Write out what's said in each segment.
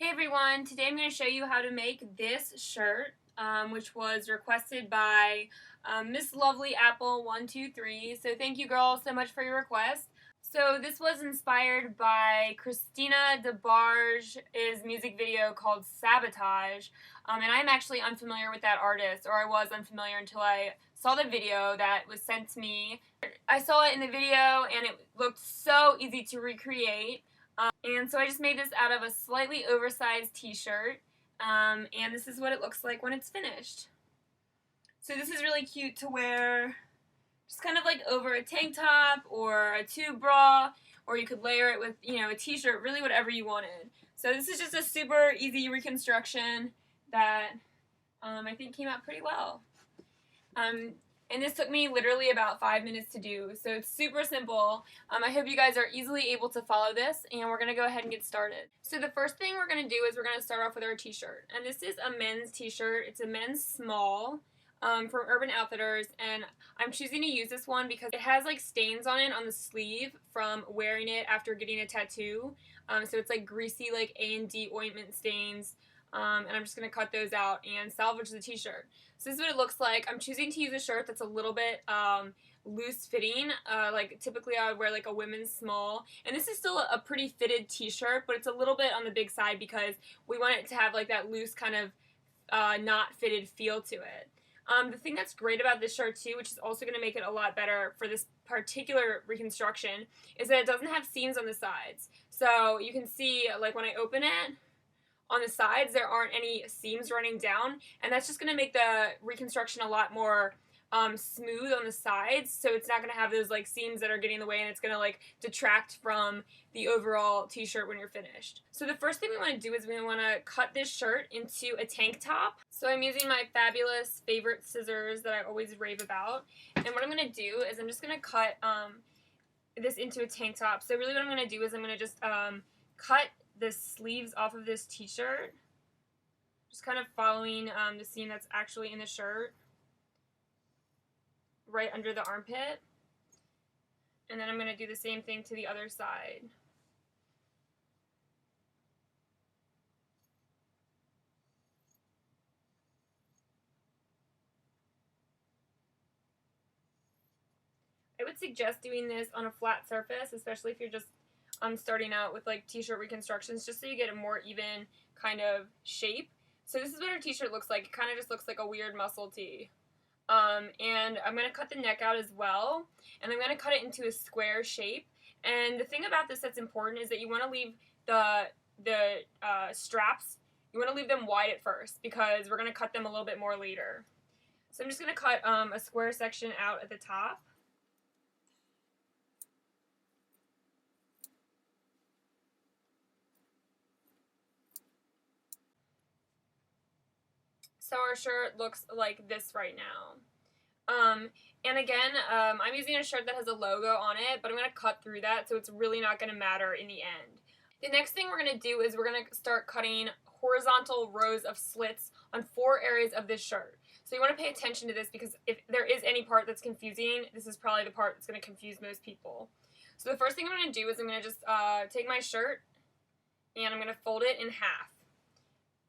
Hey everyone, today I'm going to show you how to make this shirt, which was requested by Miss Lovely Apple 123. So thank you girls so much for your request. So this was inspired by Kristinia DeBarge's music video called Sabotage, and I'm actually unfamiliar with that artist, or I was unfamiliar until I saw the video that was sent to me. I saw it in the video and it looked so easy to recreate. And so I just made this out of a slightly oversized t-shirt, and this is what it looks like when it's finished. So this is really cute to wear just kind of like over a tank top or a tube bra, or you could layer it with, a t-shirt, really whatever you wanted. So this is just a super easy reconstruction that I think came out pretty well. And this took me literally about 5 minutes to do, so it's super simple. I hope you guys are easily able to follow this, and we're going to go ahead and get started. So the first thing we're going to do is we're going to start off with our t-shirt. And this is a men's t-shirt. It's a men's small from Urban Outfitters, and I'm choosing to use this one because it has like stains on it on the sleeve from wearing it after getting a tattoo. So it's like greasy like A&D ointment stains. And I'm just going to cut those out and salvage the t-shirt. So this is what it looks like. I'm choosing to use a shirt that's a little bit loose fitting. Like typically I would wear like a women's small. And this is still a pretty fitted t-shirt, but it's a little bit on the big side because we want it to have like that loose kind of not fitted feel to it. The thing that's great about this shirt too, which is also going to make it a lot better for this particular reconstruction, is that it doesn't have seams on the sides. So you can see like when I open it, on the sides, there aren't any seams running down, and that's just going to make the reconstruction a lot more smooth on the sides, so it's not going to have those like seams that are getting in the way, and it's going to like detract from the overall t-shirt when you're finished. So the first thing we want to do is we want to cut this shirt into a tank top. So I'm using my fabulous favorite scissors that I always rave about, and what I'm going to do is I'm just going to cut this into a tank top. So really what I'm going to do is I'm going to just cut the sleeves off of this t-shirt, just kind of following the seam that's actually in the shirt right under the armpit, and then I'm going to do the same thing to the other side. I would suggest doing this on a flat surface, especially if you're just starting out with like t-shirt reconstructions, just so you get a more even kind of shape. So this is what our t-shirt looks like. It kind of just looks like a weird muscle tee. And I'm going to cut the neck out as well, and I'm going to cut it into a square shape. And the thing about this that's important is that you want to leave the straps, you want to leave them wide at first because we're going to cut them a little bit more later. So I'm just going to cut a square section out at the top. So our shirt looks like this right now. And again, I'm using a shirt that has a logo on it, but I'm going to cut through that, so it's really not going to matter in the end. The next thing we're going to do is we're going to start cutting horizontal rows of slits on 4 areas of this shirt. So you want to pay attention to this because if there is any part that's confusing, this is probably the part that's going to confuse most people. So the first thing I'm going to do is I'm going to just take my shirt and I'm going to fold it in half,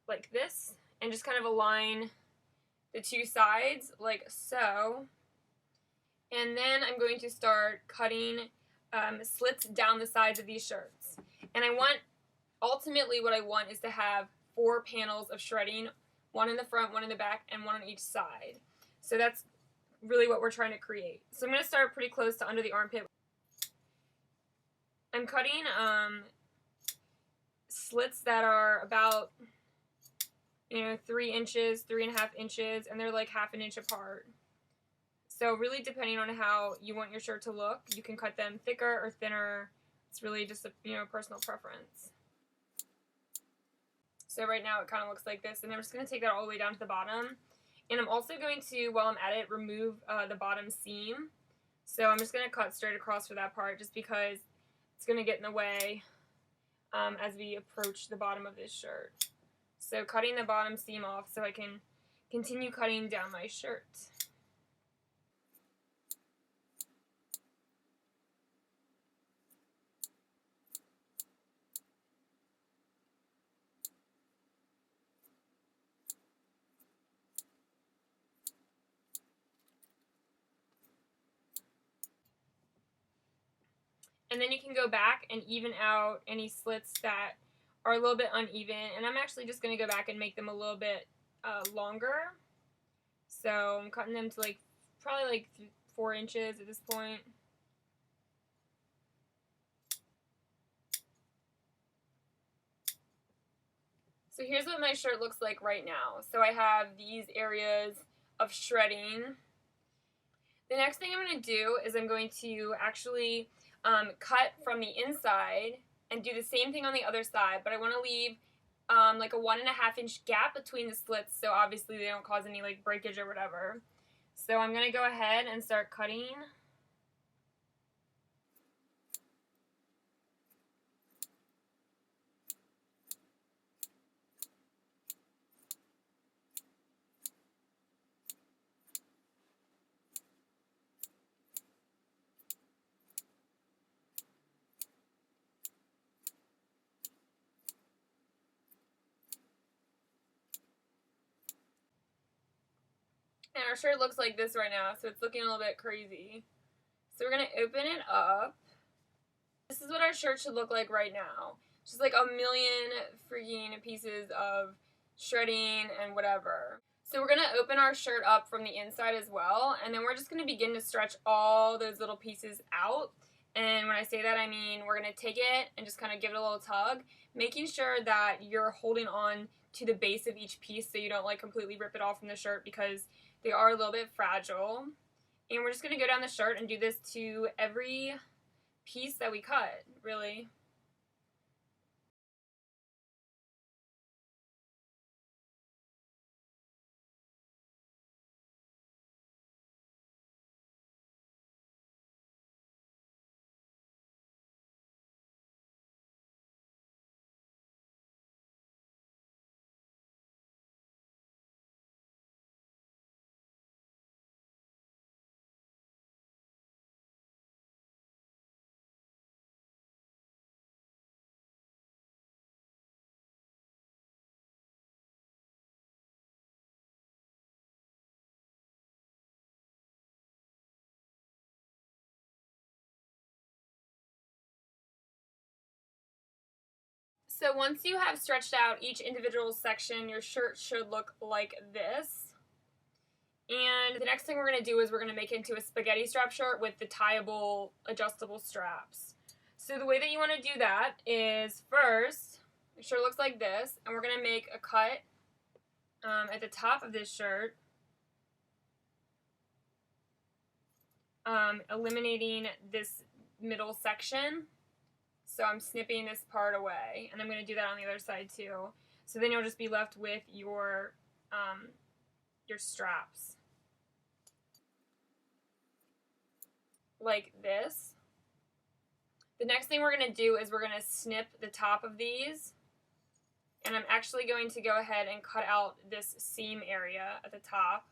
like this. And just kind of align the 2 sides like so. And then I'm going to start cutting slits down the sides of these shirts. And ultimately what I want is to have 4 panels of shredding, 1 in the front, 1 in the back, and 1 on each side. So that's really what we're trying to create. So I'm going to start pretty close to under the armpit. I'm cutting slits that are about 3 inches, 3.5 inches, and they're like half an inch apart. So really depending on how you want your shirt to look, you can cut them thicker or thinner. It's really just a personal preference. So right now it kind of looks like this, and I'm just going to take that all the way down to the bottom. And I'm also going to, while I'm at it, remove the bottom seam. So I'm just going to cut straight across for that part just because it's going to get in the way as we approach the bottom of this shirt. So cutting the bottom seam off so I can continue cutting down my shirt. And then you can go back and even out any slits that are a little bit uneven. And I'm actually just going to go back and make them a little bit longer. So I'm cutting them to like probably like 4 inches at this point. So here's what my shirt looks like right now. So I have these areas of shredding. The next thing I'm going to do is I'm going to actually cut from the inside and do the same thing on the other side, but I want to leave like a 1.5 inch gap between the slits, so obviously they don't cause any like breakage or whatever. So I'm going to go ahead and start cutting. And our shirt looks like this right now, so it's looking a little bit crazy. So we're going to open it up. This is what our shirt should look like right now. Just like a million freaking pieces of shredding and whatever. So we're going to open our shirt up from the inside as well, and then we're just going to begin to stretch all those little pieces out. And when I say that, I mean we're going to take it and just kind of give it a little tug, making sure that you're holding on to the base of each piece so you don't like completely rip it off from the shirt, because they are a little bit fragile. And we're just going to go down the shirt and do this to every piece that we cut, really. So once you have stretched out each individual section, your shirt should look like this. And the next thing we're going to do is we're going to make it into a spaghetti strap shirt with the tieable adjustable straps. So the way that you want to do that is first, the shirt looks like this, and we're going to make a cut at the top of this shirt, eliminating this middle section. So I'm snipping this part away, and I'm going to do that on the other side too. So then you'll just be left with your straps. Like this. The next thing we're going to do is we're going to snip the top of these, and I'm actually going to go ahead and cut out this seam area at the top,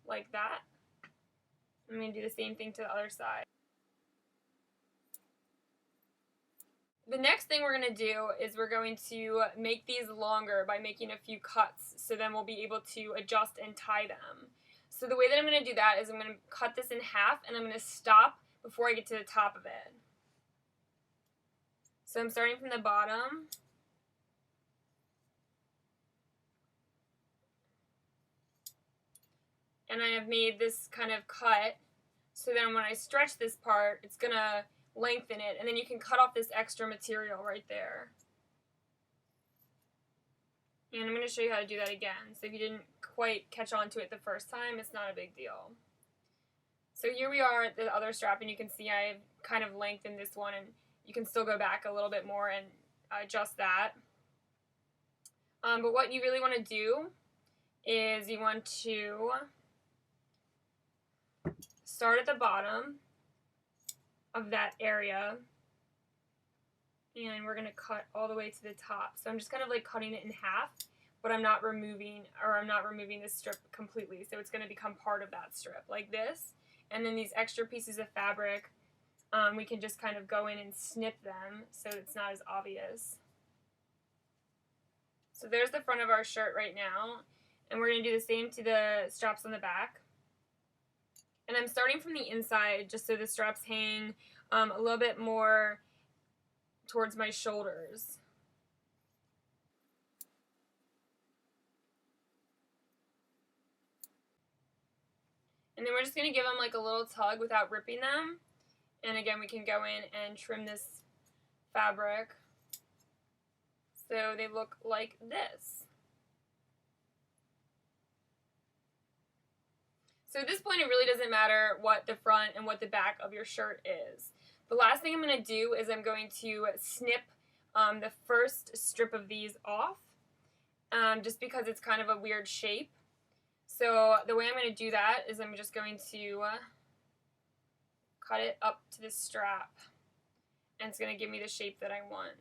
like that. I'm going to do the same thing to the other side. The next thing we're going to do is we're going to make these longer by making a few cuts, so then we'll be able to adjust and tie them. So the way that I'm going to do that is I'm going to cut this in half, and I'm going to stop before I get to the top of it. So I'm starting from the bottom. And I have made this kind of cut, so then when I stretch this part, it's going to lengthen it, and then you can cut off this extra material right there. And I'm going to show you how to do that again. So if you didn't quite catch on to it the first time, it's not a big deal. So here we are at the other strap, and you can see I've kind of lengthened this one, and you can still go back a little bit more and adjust that. But what you really want to do is you want to start at the bottom of that area, and we're going to cut all the way to the top. So I'm just kind of like cutting it in half, but I'm not removing this strip completely, so it's going to become part of that strip like this. And then these extra pieces of fabric, we can just kind of go in and snip them so it's not as obvious. So there's the front of our shirt right now, and we're going to do the same to the straps on the back. And I'm starting from the inside just so the straps hang a little bit more towards my shoulders. And then we're just going to give them like a little tug without ripping them. And again, we can go in and trim this fabric so they look like this. So at this point, it really doesn't matter what the front and what the back of your shirt is. The last thing I'm going to do is I'm going to snip the first strip of these off, just because it's kind of a weird shape. So the way I'm going to do that is I'm just going to cut it up to this strap, and it's going to give me the shape that I want.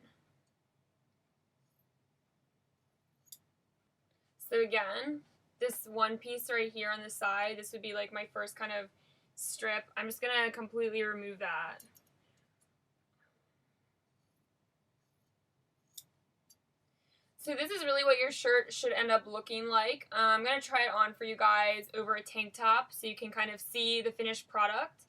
So again, this one piece right here on the side, this would be like my first kind of strip. I'm just going to completely remove that. So this is really what your shirt should end up looking like. I'm going to try it on for you guys over a tank top so you can kind of see the finished product.